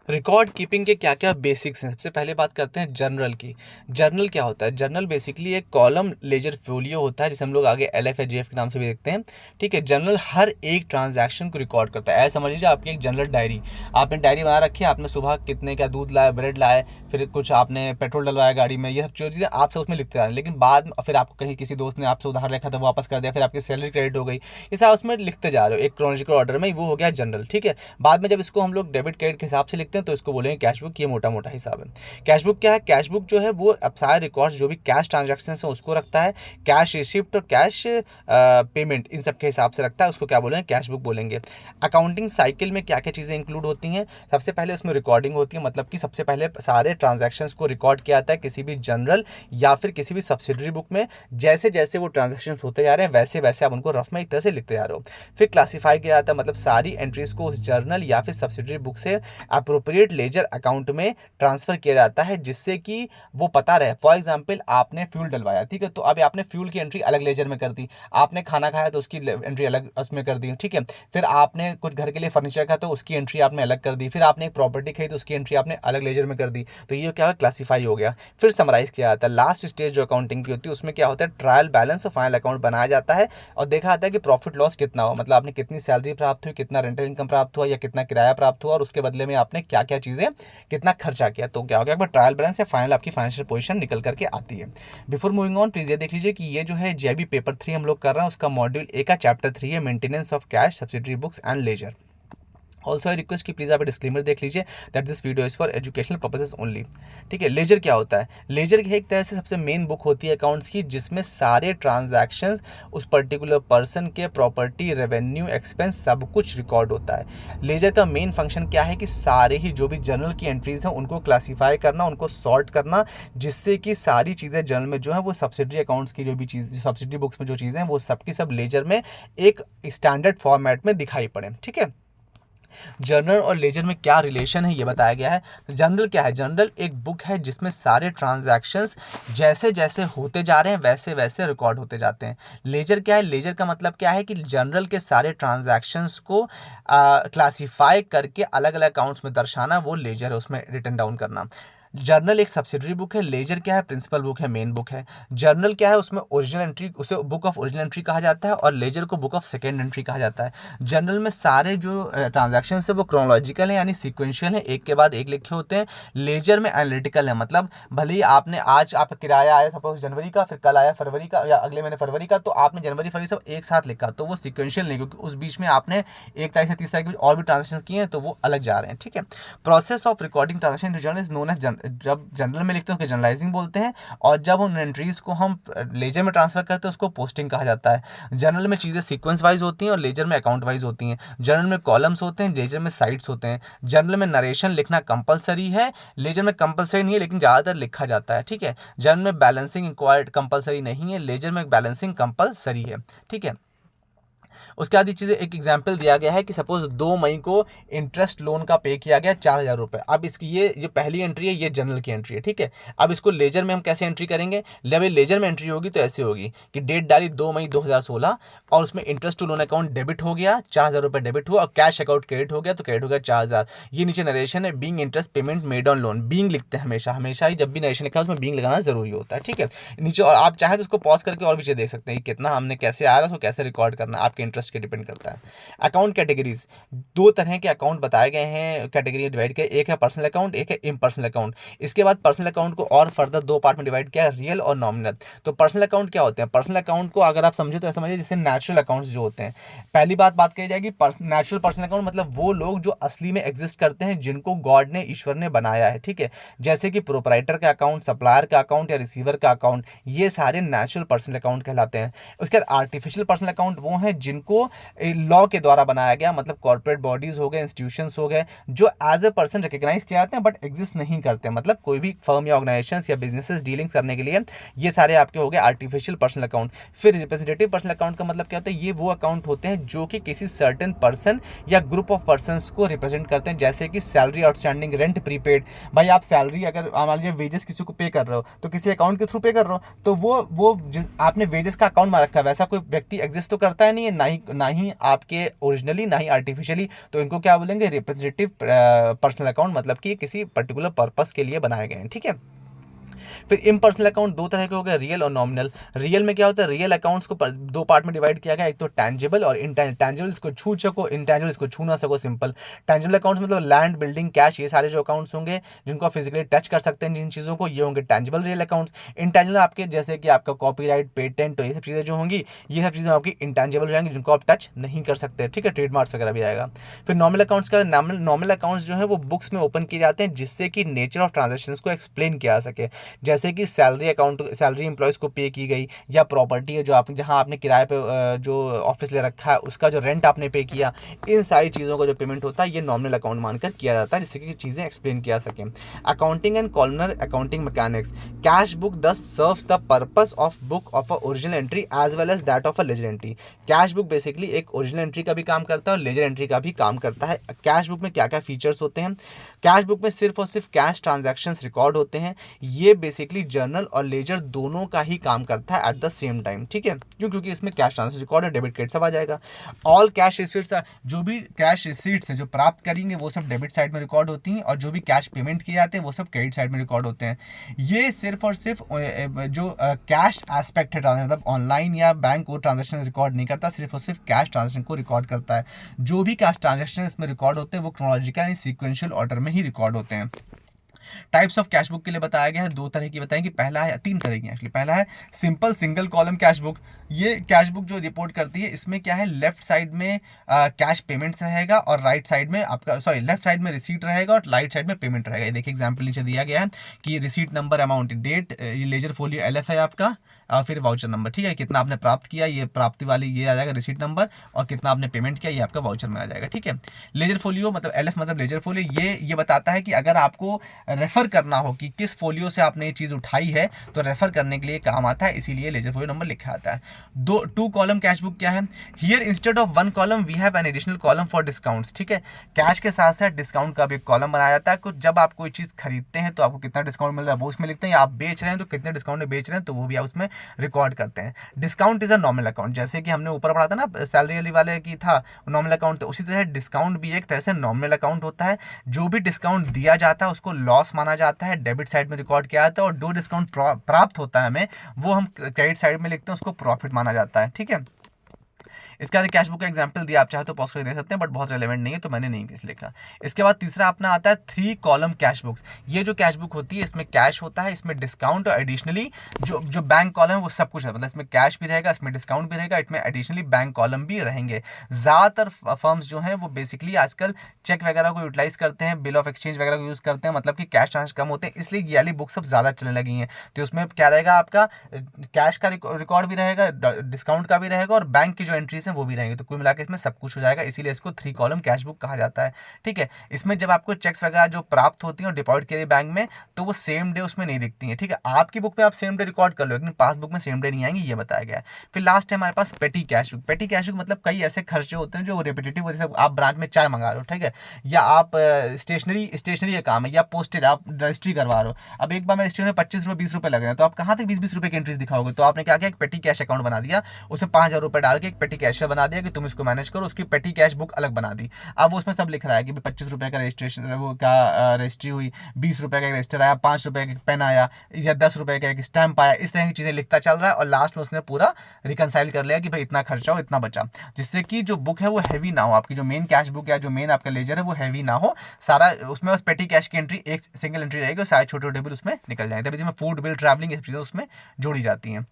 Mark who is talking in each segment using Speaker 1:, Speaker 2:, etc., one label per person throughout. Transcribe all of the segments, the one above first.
Speaker 1: Record keeping के क्या क्या बेसिक्स हैं। सबसे पहले बात करते हैं जर्नल की। जर्नल क्या होता है? जर्नल बेसिकली एक कॉलम लेजर फोलियो होता है, जिसे हम लोग आगे एलएफ या जेएफ के नाम से भी देखते हैं। ठीक है, जर्नल हर एक ट्रांजैक्शन को रिकॉर्ड करता है। ऐसा समझ लीजिए आपकी एक जनरल डायरी, आपने डायरी बना रखी है, आपने सुबह कितने का दूध लाया, ब्रेड लाया, फिर कुछ आपने पेट्रोल डलवाया गाड़ी में, ये सब चीज़ें आप सब उसमें लिखते जा रहे हैं। लेकिन बाद में फिर आपको कहीं किसी दोस्त ने आपसे उधार रखा था, वापस कर दिया, फिर आपकी सैलरी क्रेडिट हो गई, ये सब उसमें लिखते जा रहे हो एक क्रोनोलॉजिकल ऑर्डर में, वो हो गया जनरल। ठीक है, बाद में जब इसको हम लोग डेबिट क्रेडिट के हिसाब से लिखते हैं तो इसको बोलेंगे कैश बुक। ये मोटा मोटा हिसाब है। कैश बुक क्या है? कैश बुक जो है वो अब सारे रिकॉर्ड्स जो भी कैश ट्रांजैक्शन है उसको रखता है। कैश रिसिप्ट और कैश पेमेंट इन सब के हिसाब से रखता है, उसको क्या बोलेंगे? कैश बुक बोलेंगे। अकाउंटिंग साइकिल में क्या क्या चीज़ें इंक्लूड होती हैं? सबसे पहले उसमें रिकॉर्डिंग होती है, मतलब कि सबसे पहले सारे ट्रांजैक्शंस को रिकॉर्ड किया जाता है किसी भी जनरल या फिर किसी भी सब्सिडरी बुक में। जैसे जैसे वो ट्रांजैक्शंस होते जा रहे हैं वैसे वैसे आप उनको रफ में एक तरह से लिखते जा रहे हो। फिर क्लासीफाई किया जाता है, मतलब सारी एंट्रीज को उस जर्नल या फिर सब्सिडरी बुक से अप्रोप्रिएट लेजर अकाउंट में ट्रांसफर किया जाता है, जिससे कि वो पता रहे। फॉर एग्जांपल आपने फ्यूल डलवाया, ठीक है, तो अब आपने फ्यूल की एंट्री अलग लेजर में कर दी। आपने खाना खाया तो उसकी एंट्री अलग उसमें कर दी, ठीक है। फिर आपने कुछ घर के लिए फर्नीचर का तो उसकी एंट्री आपने अलग कर दी। फिर आपने एक प्रॉपर्टी खरीदी तो उसकी एंट्री आपने अलग लेजर में कर दी। तो ये क्या है? क्लासीफाई हो गया। फिर समराइज किया जाता है। लास्ट स्टेज जो अकाउंटिंग की होती है उसमें क्या होता है? ट्रायल बैलेंस और फाइनल अकाउंट बनाया जाता है और देखा जाता है कि प्रॉफिट लॉस कितना हो, मतलब आपने कितनी सैलरी प्राप्त हुई, कितना रेंटल इनकम प्राप्त हुआ या कितना किराया प्राप्त हुआ, और उसके बदले में आपने क्या क्या चीज़ें कितना खर्चा किया। तो क्या हो गया? ट्रायल बैलेंस या फाइनल आपकी फाइनेंशियल पोजीशन निकल करके आती है। बिफोर मूविंग ऑन प्लीज ये देख लीजिए कि ये जो है जेबी पेपर 3 हम लोग कर रहे हैं, उसका मॉड्यूल ए का चैप्टर 3 है, maintenance of cash subsidiary books and ledger. Also I request कि प्लीज़ आप डिस्क्लेमर देख लीजिए that this video is for educational purposes only. ठीक है, लेजर क्या होता है? लेजर की एक तरह से सबसे मेन बुक होती है अकाउंट्स की, जिसमें सारे ट्रांजैक्शंस उस पर्टिकुलर पर्सन के प्रॉपर्टी, रेवेन्यू, एक्सपेंस सब कुछ रिकॉर्ड होता है। लेजर का मेन फंक्शन क्या है कि सारे ही जो भी जर्नल की एंट्रीज हैं उनको क्लासीफाई करना, उनको सॉर्ट करना, जिससे कि सारी चीज़ें जर्नल में जो है वो सब्सिडरी अकाउंट्स की जो भी चीज़, सब्सिडरी बुक्स में जो चीज़ें हैं वो सबकी सब लेजर में एक स्टैंडर्ड फॉर्मेट में दिखाई पड़े। ठीक है, जर्नल और लेजर में क्या रिलेशन है ये बताया गया है। तो जर्नल क्या है? जर्नल एक बुक है जिसमें सारे ट्रांजैक्शंस जैसे जैसे होते जा रहे हैं वैसे वैसे रिकॉर्ड होते जाते हैं। लेजर क्या है? लेजर का मतलब क्या है कि जर्नल के सारे ट्रांजैक्शंस को क्लासीफाई करके अलग अलग अकाउंट्स में दर्शाना, वो लेजर है, उसमें रिटन डाउन करना। जर्नल एक सब्सिडरी बुक है, लेजर क्या है? प्रिंसिपल बुक है, मेन बुक है। जर्नल क्या है? उसमें ओरिजिनल एंट्री, उसे बुक ऑफ ओरिजिनल एंट्री कहा जाता है, और लेजर को बुक ऑफ सेकेंड एंट्री कहा जाता है। जर्नल में सारे जो ट्रांजैक्शन है वो क्रोनोलॉजिकल है, यानी सीक्वेंशियल है, एक के बाद एक लिखे होते हैं। लेजर में एनालिटिकल है, मतलब भले ही आपने आज आपका किराया आया सपोज जनवरी का, फिर कल आया फरवरी का या अगले महीने फरवरी का, तो आपने जनवरी फरवरी सब एक साथ लिखा, तो वो सीक्वेंशियल नहीं, क्योंकि उस बीच में आपने 1 तारीख से 30 तारीख में और भी ट्रांजेक्शन किए हैं तो वो अलग जा रहे हैं। ठीक है, process of recording transaction journal is known as, जब जनरल में लिखते हैं उसको जनरलाइजिंग बोलते हैं, और जब उन एंट्रीज को हम लेजर में ट्रांसफर करते हैं उसको पोस्टिंग कहा जाता है। जनरल में चीज़ें सीक्वेंस वाइज होती हैं और लेजर में अकाउंट वाइज होती हैं। जनरल में कॉलम्स होते हैं, लेजर में साइड्स होते हैं। जनरल में नरेशन लिखना कंपलसरी है, लेजर में कंपलसरी नहीं है लेकिन ज़्यादातर लिखा जाता है। ठीक है, जनरल में बैलेंसिंग इंक्वायर्ड कंपलसरी नहीं है, लेजर में बैलेंसिंग कंपलसरी है। ठीक है, उसके बाद ये चीज़ें एक एग्जाम्पल दिया गया है कि सपोज 2 मई को इंटरेस्ट लोन का पे किया गया 4,000 रुपये। अब इसकी ये जो पहली एंट्री है ये जनरल की एंट्री है। ठीक है, अब इसको लेजर में हम कैसे एंट्री करेंगे? जब ये लेजर में एंट्री होगी तो ऐसे होगी कि डेट डाली 2 मई 2016 और उसमें interest to loan account debit हो गया, 4,000 रुपये डेबिट हुआ, और कैश अकाउंट क्रेडिट हो गया तो क्रेडिट हो गया 4,000। ये नीचे नरेशन है, being interest payment made on loan. Being लिखते हैं हमेशा, हमेशा ही जब भी नरेशन लिखा है उसमें बीइंग लगाना जरूरी होता है। ठीक है, नीचे और आप चाहे तो उसको पॉज करके और भी चीज़ देख सकते हैं कि कितना हमने कैसे आ रहा है, उसको कैसे रिकॉर्ड करना आपके इंटरेस्ट के डिपेंड करता है। अकाउंट कैटेगरीज, 2 तरह के अकाउंट बताए गए हैं, कैटेगरी डिवाइड किया, एक है पर्सनल अकाउंट, एक है इम्पर्सनल अकाउंट। इसके बाद पर्सनल अकाउंट को और फर्दर 2 पार्ट में डिवाइड किया, रियल और नॉमिनल। तो पर्सनल अकाउंट क्या होते हैं? पर्सनल अकाउंट को अगर आप समझे तो ऐसा समझिए जैसे नेचुरल अकाउंट्स जो होते हैं। पहली बात कही जाएगी नेचुरल पर्सनल अकाउंट, मतलब वो लोग जो असली में एग्जिस्ट करते हैं, जिनको गॉड ने, ईश्वर ने बनाया है। ठीक है, जैसे कि प्रोपराइटर का अकाउंट, सप्लायर का अकाउंट या रिसीवर का अकाउंट, ये सारे नेचुरल पर्सनल अकाउंट कहलाते हैं। उसके बाद आर्टिफिशियल पर्सनल अकाउंट वो हैं जिनको लॉ के द्वारा बनाया गया, मतलब कॉर्पोरेट बॉडीज हो गए, इंस्टीट्यूशंस हो गए, जो एज ए पर्सन रिकॉग्नाइज किए जाते हैं बट एग्जिस्ट नहीं करते, मतलब कोई भी फर्म या ऑर्गेनाइजेशन या बिजनेसेस डीलिंग करने के लिए ये सारे आपके हो गए आर्टिफिशियल पर्सनल अकाउंट। फिर रिप्रेजेंटेटिव पर्सनल अकाउंट का मतलब क्या होता है? ये वो अकाउंट होते हैं जो कि किसी सर्टेन पर्सन या ग्रुप ऑफ पर्सन को रिप्रेजेंट करते हैं, जैसे कि सैलरी आउटस्टैंडिंग, रेंट प्रीपेड। भाई आप सैलरी अगर मान लीजिए वेजेस किसी को पे कर रहे हो तो किसी अकाउंट के थ्रू पे कर रहे हो, तो वो जिस आपने वेजेस का अकाउंट में रखा है वैसा कोई व्यक्ति एग्जिस्ट तो करता है नहीं है, ना ही ना ही आपके ओरिजिनली ना ही आर्टिफिशियली, तो इनको क्या बोलेंगे, रिप्रेजेंटेटिव पर्सनल अकाउंट, मतलब कि किसी पर्टिकुलर पर्पस के लिए बनाए गए हैं, ठीक है। फिर इम्पर्सनल अकाउंट दो तरह के हो गए, रियल और नॉमिनल। रियल में क्या होता है, रियल अकाउंट्स को दो पार्ट में डिवाइड किया गया, एक तो टैंजिबल और इंटैंजिबल, इसको छू सको, इंटैंजिबल इसको छू ना सको, सिंपल। टैंजिबल अकाउंट्स मतलब लैंड, बिल्डिंग, कैश, ये सारे जो अकाउंट्स होंगे जिनको आप फिजिकली टच कर सकते हैं जिन चीज़ों को, ये होंगे टैंजिबल रियल अकाउंट्स। इंटैंजिबल आपके जैसे कि आपका कॉपीराइट, पेटेंट, तो ये सब चीज़ें जो होंगी, ये सब चीज़ें आपकी इंटैंजिबल हो जाएंगी जिनको आप टच नहीं कर सकते, ठीक है, ट्रेडमार्क्स वगैरह भी आएगा। फिर नॉमिनल अकाउंट्स का, नॉमिनल अकाउंट्स जो है वो बुक्स में ओपन किए जाते हैं जिससे कि नेचर ऑफ ट्रांजेक्शन्स को एक्सप्लेन किया जा सके, जैसे कि सैलरी अकाउंट, सैलरी एम्प्लॉयज़ को पे की गई, या प्रॉपर्टी है जो आप जहां आपने किराए पे जो ऑफिस ले रखा है उसका जो रेंट आपने पे किया, इन सारी चीज़ों का जो पेमेंट होता है ये नॉमिनल अकाउंट मानकर किया जाता है जिससे कि चीज़ें एक्सप्लेन किया सकें। Accounting and columnar accounting mechanics, cash book thus serves the purpose of book of a original entry as well as that of a ledger entry. Cash book basically एक ओरिजिनल एंट्री का भी काम करता है और laser entry का भी काम करता है। कैश बुक में क्या क्या फीचर्स होते हैं, कैश बुक में सिर्फ और सिर्फ कैश ट्रांजैक्शंस रिकॉर्ड होते हैं, ये बेसिकली जर्नल और लेजर दोनों का ही काम करता है एट द सेम टाइम, ठीक है, क्यों, क्योंकि इसमें कैश ट्रांसफर रिकॉर्ड है, डेबिट क्रेडिट सब आ जाएगा। ऑल कैश रिसीट्स, जो भी कैश रिसीट्स है जो प्राप्त करेंगे वो सब डेबिट साइड में रिकॉर्ड होती हैं, और जो भी कैश पेमेंट किए जाते हैं वो सब क्रेडिट साइड में रिकॉर्ड होते हैं। ये सिर्फ और सिर्फ जो कैश एस्पेक्ट है, मतलब ऑनलाइन या बैंक वो ट्रांजेक्शन रिकॉर्ड नहीं करता, सिर्फ और सिर्फ कैश ट्रांजेक्शन को रिकॉर्ड करता है। जो भी कैश ट्रांजेक्शन इसमें रिकॉर्ड होते हैं वो क्रोनोलॉजिकल यानी सीक्वेंशियल ऑर्डर में ही रिकॉर्ड होते हैं। टाइप्स ऑफ कैश बुक के लिए बताया गया है, दो तरह की बताएंगे, पहला है, तीन तरह की एक्चुअली, पहला है simple single column cash book. ये कैश बुक जो रिपोर्ट करती है इसमें क्या है, लेफ्ट साइड में कैश पेमेंट्स रहेगा और राइट साइड में आपका, सॉरी, लेफ्ट साइड में रिसीट रहेगा और राइट साइड में पेमेंट रहेगा। ये देखिए एग्जांपल नीचे दिया गया है कि रिसीट नंबर, अमाउंट, डेट, ये लेजर फोलियो एलएफ है आपका, फिर वाउचर नंबर, ठीक है, कितना आपने प्राप्त किया ये प्राप्ति वाली ये आ जाएगा रिसीट नंबर, और कितना आपने पेमेंट किया ये आपका वाउचर में आ जाएगा, ठीक है। लेजर फोलियो मतलब एलएफ मतलब लेजर फोलियो, ये बताता है कि अगर आपको रेफर करना हो कि किस फोलियो से आपने ये चीज़ उठाई है तो रेफर करने के लिए काम आता है, इसीलिए लेजर फोलियो नंबर लिखा आता है। टू कॉलम कैश बुक क्या है, here instead of one column we have an additional column for discounts, ठीक है, कैश के साथ साथ डिस्काउंट का भी कॉलम बनाया जाता है। कुछ जब आप कोई चीज़ खरीदते हैं तो आपको कितना डिस्काउंट मिल रहा है वो उसमें लिखते हैं, या आप बेच रहे हैं तो कितने डिस्काउंट में बेच रहे हैं तो वो भी आप उसमें रिकॉर्ड करते हैं। Discount is a nominal account, जैसे कि हमने ऊपर पढ़ा था ना सैलरी वाले की था नॉमिनल अकाउंट, तो उसी तरह डिस्काउंट भी एक तरह से नॉमिनल अकाउंट होता है। जो भी डिस्काउंट दिया जाता है उसको लॉस माना जाता है, डेबिट साइड में रिकॉर्ड किया जाता है, और जो डिस्काउंट प्राप्त होता है हमें वो हम क्रेडिट साइड में लिखते हैं, उसको प्रॉफिट माना जाता है, ठीक है। इसके बाद कैश बुक का एग्जांपल दिया, आप चाहे तो पॉज करके देख सकते हैं, बट बहुत रेलेवेंट नहीं है तो मैंने नहीं लिखा। इसके बाद तीसरा अपना आता है थ्री कॉलम कैश बुक्स। ये जो कैश बुक होती है इसमें कैश होता है, इसमें डिस्काउंट, और एडिशनली जो बैंक कॉलम है वो सब कुछ है, मतलब इसमें कैश भी रहेगा, इसमें डिस्काउंट भी रहेगा, इसमें एडिशनली बैंक कॉलम भी रहेंगे। ज़्यादातर फर्म्स जो हैं वो बेसिकली आजकल चेक वगैरह को यूटिलाइज करते हैं, बिल ऑफ एक्सचेंज वगैरह को यूज़ करते हैं, मतलब कि कैश ट्रांजेक्शन कम होते हैं, इसलिए ये वाली बुक सब ज़्यादा चलने लगी हैं। तो उसमें क्या रहेगा, आपका कैश का रिकॉर्ड भी रहेगा, डिस्काउंट का भी रहेगा, और बैंक की जो एंट्रीज हैं वो भी रहेंगे, तो कुल मिलाकर इसमें सब कुछ हो जाएगा, इसीलिए इसको थ्री कॉलम कैश बुक कहा जाता है, ठीक है। इसमें जब आपको चेक्स वगैरह जो प्राप्त होती हैं और डिपॉजिट के लिए बैंक में, तो वो सेम डे उसमें नहीं दिखती हैं, ठीक है। आपकी बुक में आप सेम डे रिकॉर्ड कर लो, लेकिन पासबुक में सेम डे नहीं आएंगी, ये बताया गया है। फिर लास्ट है हमारे पास petty cash book. Petty cash book मतलब कई ऐसे खर्चे होते हैं जो रिपीटेटिव, जैसे आप ब्रांच में चाय मंगा रहे हो, ठीक है, या आप स्टेशनरी का काम है, या पोस्टेज आप रजिस्ट्री करवा रहे हो। अब एक बार में रजिस्ट्री में 25 रुपये 20 रुपये लग रहे हैं, तो आप कहाँ तक 20-20 रुपये की एंट्रीज दिखाओगे, तो आपने क्या किया, एक पेटी कैश अकाउंट बना दिया, उसमें 5,000 रुपये डाल के एक पेटी कैश बना दिया कि तुम इसको मैनेज करो, उसकी पेटी कैश बुक अलग बना दी। अब उसमें सब लिख रहा है कि 25 रुपये का रजिस्ट्रेशन वो का रजिस्ट्री हुई, 20 रुपये का रजिस्टर आया, 5 रुपये का पेन आया, या 10 रुपये का एक स्टैंप आया, इस तरह की चीज़ें लिखता चल रहा है, और लास्ट में उसने पूरा रिकनसाइल कर लिया कि भाई इतना खर्चा हो इतना बचा, जिससे कि जो बुक है वो हैवी ना हो, आपकी जो मेन कैश बुक या जो मेन आपका लेजर है वो हैवी ना हो, सारा उसमें बस पेटी कैश की एंट्री एक सिंगल एंट्री रहेगी और सारे छोटे छोटे बिल उसमें निकल जाएंगे, तभी फूड बिल, ट्रैवलिंग, ये सब चीज़ें उसमें जोड़ी जाती हैं।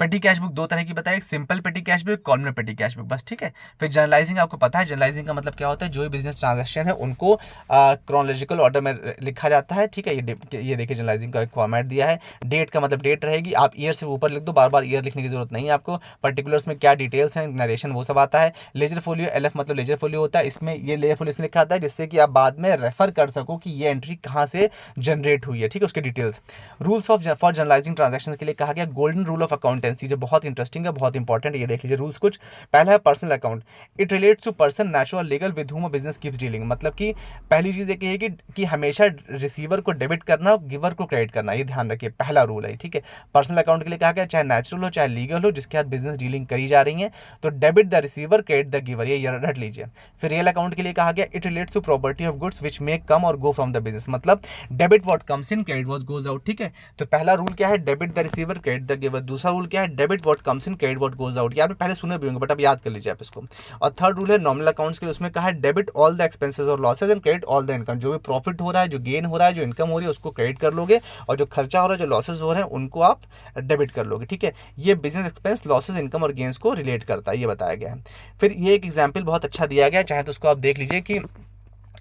Speaker 1: पेटी कैश बुक दो तरह की बताई, एक सिंपल पेटी कैश बुक, कॉलमनर पेटी कैश बुक, बस, ठीक है। फिर जर्नलाइजिंग, आपको पता है जर्नलाइजिंग का मतलब क्या होता है, जो भी बिजनेस ट्रांजैक्शन है उनको क्रोनोलॉजिकल ऑर्डर में लिखा जाता है, ठीक है। ये देखिए जर्नलाइजिंग का एक फॉर्मेट दिया है। डेट का मतलब डेट रहेगी, आप ईयर से ऊपर लिख दो, बार बार ईयर लिखने की जरूरत नहीं है आपको। पर्टिकुलर्स में क्या डिटेल्स हैं, नरेशन, वो सब आता है। लेजर फोलियो, एलएफ मतलब लेजर फोलियो होता है, इसमें ये लेजर फोलियो इसलिए लिखा आता है जिससे कि आप बाद में रेफर कर सको कि ये एंट्री कहाँ से जनरेट हुई है, ठीक है, उसके details. Rules of for journalising transaction के लिए कहा गया, गोल्डन रूल ऑफ अकाउंटेंसी, जो बहुत इंटरेस्टिंग है, बहुत इंपॉर्टेंट है। ये देख लीजिए रूल्स कुछ। पहला है personal account, it relates to person natural legal with whom business keeps dealing. मतलब कि पहली चीज़ ये है कि हमेशा रिसीवर को डेबिट करना और गिवर को क्रेडिट करना, ये ध्यान रखिए, पहला रूल है, ठीक है। पर्सनल अकाउंट के लिए कहा गया चाहे नेचुरल हो चाहे लीगल हो, जिसके साथ बिजनेस डीलिंग करी जा रही है, तो debit the receiver credit the giver, ये रट लीजिए। फिर रियल अकाउंट के लिए कहा गया it relates to property of goods which may come और गो फ्रॉम द बिजनेस, मतलब debit what comes in credit what goes out, ठीक है। तो पहला रूल क्या है, debit the receiver credit the giver. दूसरा रूल क्या है, debit what comes in credit what goes out. ये आपने पहले सुने भी होंगे बट अब याद कर लीजिए आप इसको। और थर्ड रूल है नॉमिनल अकाउंट्स के लिए, उसमें कहा है डेबिट ऑल द एक्सपेंसेस और losses and credit all the income. जो भी प्रॉफिट हो रहा है, जो गेन हो रहा है, जो इनकम हो रही है, उसको क्रेडिट कर लोगे, और जो खर्चा हो रहा है, जो लॉसेज हो रहे हैं, उनको आप डेबिट कर लोगे, ठीक है। ये बिजनेस एक्सपेंस, लॉसेज, इनकम और गेन्स को रिलेट करता है, ये बताया गया है। फिर ये एक एग्जाम्पल बहुत अच्छा दिया गया है, चाहे तो उसको आप देख लीजिए कि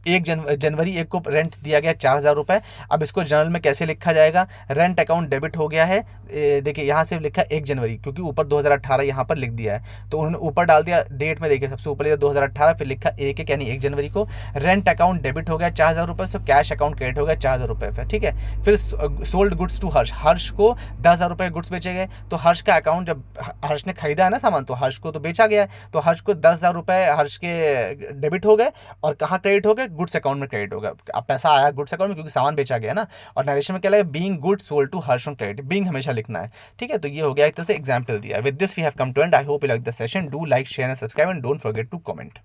Speaker 1: जनवरी 1 को रेंट दिया गया 4,000 रुपये। अब इसको जर्नल में कैसे लिखा जाएगा, रेंट अकाउंट डेबिट हो गया है, देखिए यहाँ से लिखा 1 जनवरी, क्योंकि ऊपर 2018 यहाँ पर लिख दिया है, तो उन्होंने ऊपर डाल दिया डेट में, देखिए सबसे ऊपर लिखा 2018, फिर लिखा 1 यानी 1 जनवरी को। रेंट अकाउंट डेबिट हो गया 4,000 रुपये, सो कैश अकाउंट क्रेडिट हो गया 4,000 रुपये पर, ठीक है। फिर सोल्ड गुड्स टू हर्ष, हर्ष को 10,000 रुपये गुड्स बेचे गए, तो हर्ष का अकाउंट, जब हर्ष ने खरीदा है ना सामान, तो हर्ष को तो बेचा गया है, तो हर्ष को 10,000 रुपये हर्ष के डेबिट हो गए, और कहाँ क्रेडिट हो गए, गुड्स अकाउंट में क्रेडिट होगा। अब पैसा आया गुड्स अकाउंट में क्योंकि सामान बेचा गया ना। और नरेशन में क्या लगा, being good sold to Harsh on credit, being हमेशा लिखना है, ठीक है। तो ये हो गया एक तरह से एग्जांपल दिया। With this we have come to end. I hope you like the session. Do like, share and subscribe and don't forget to comment.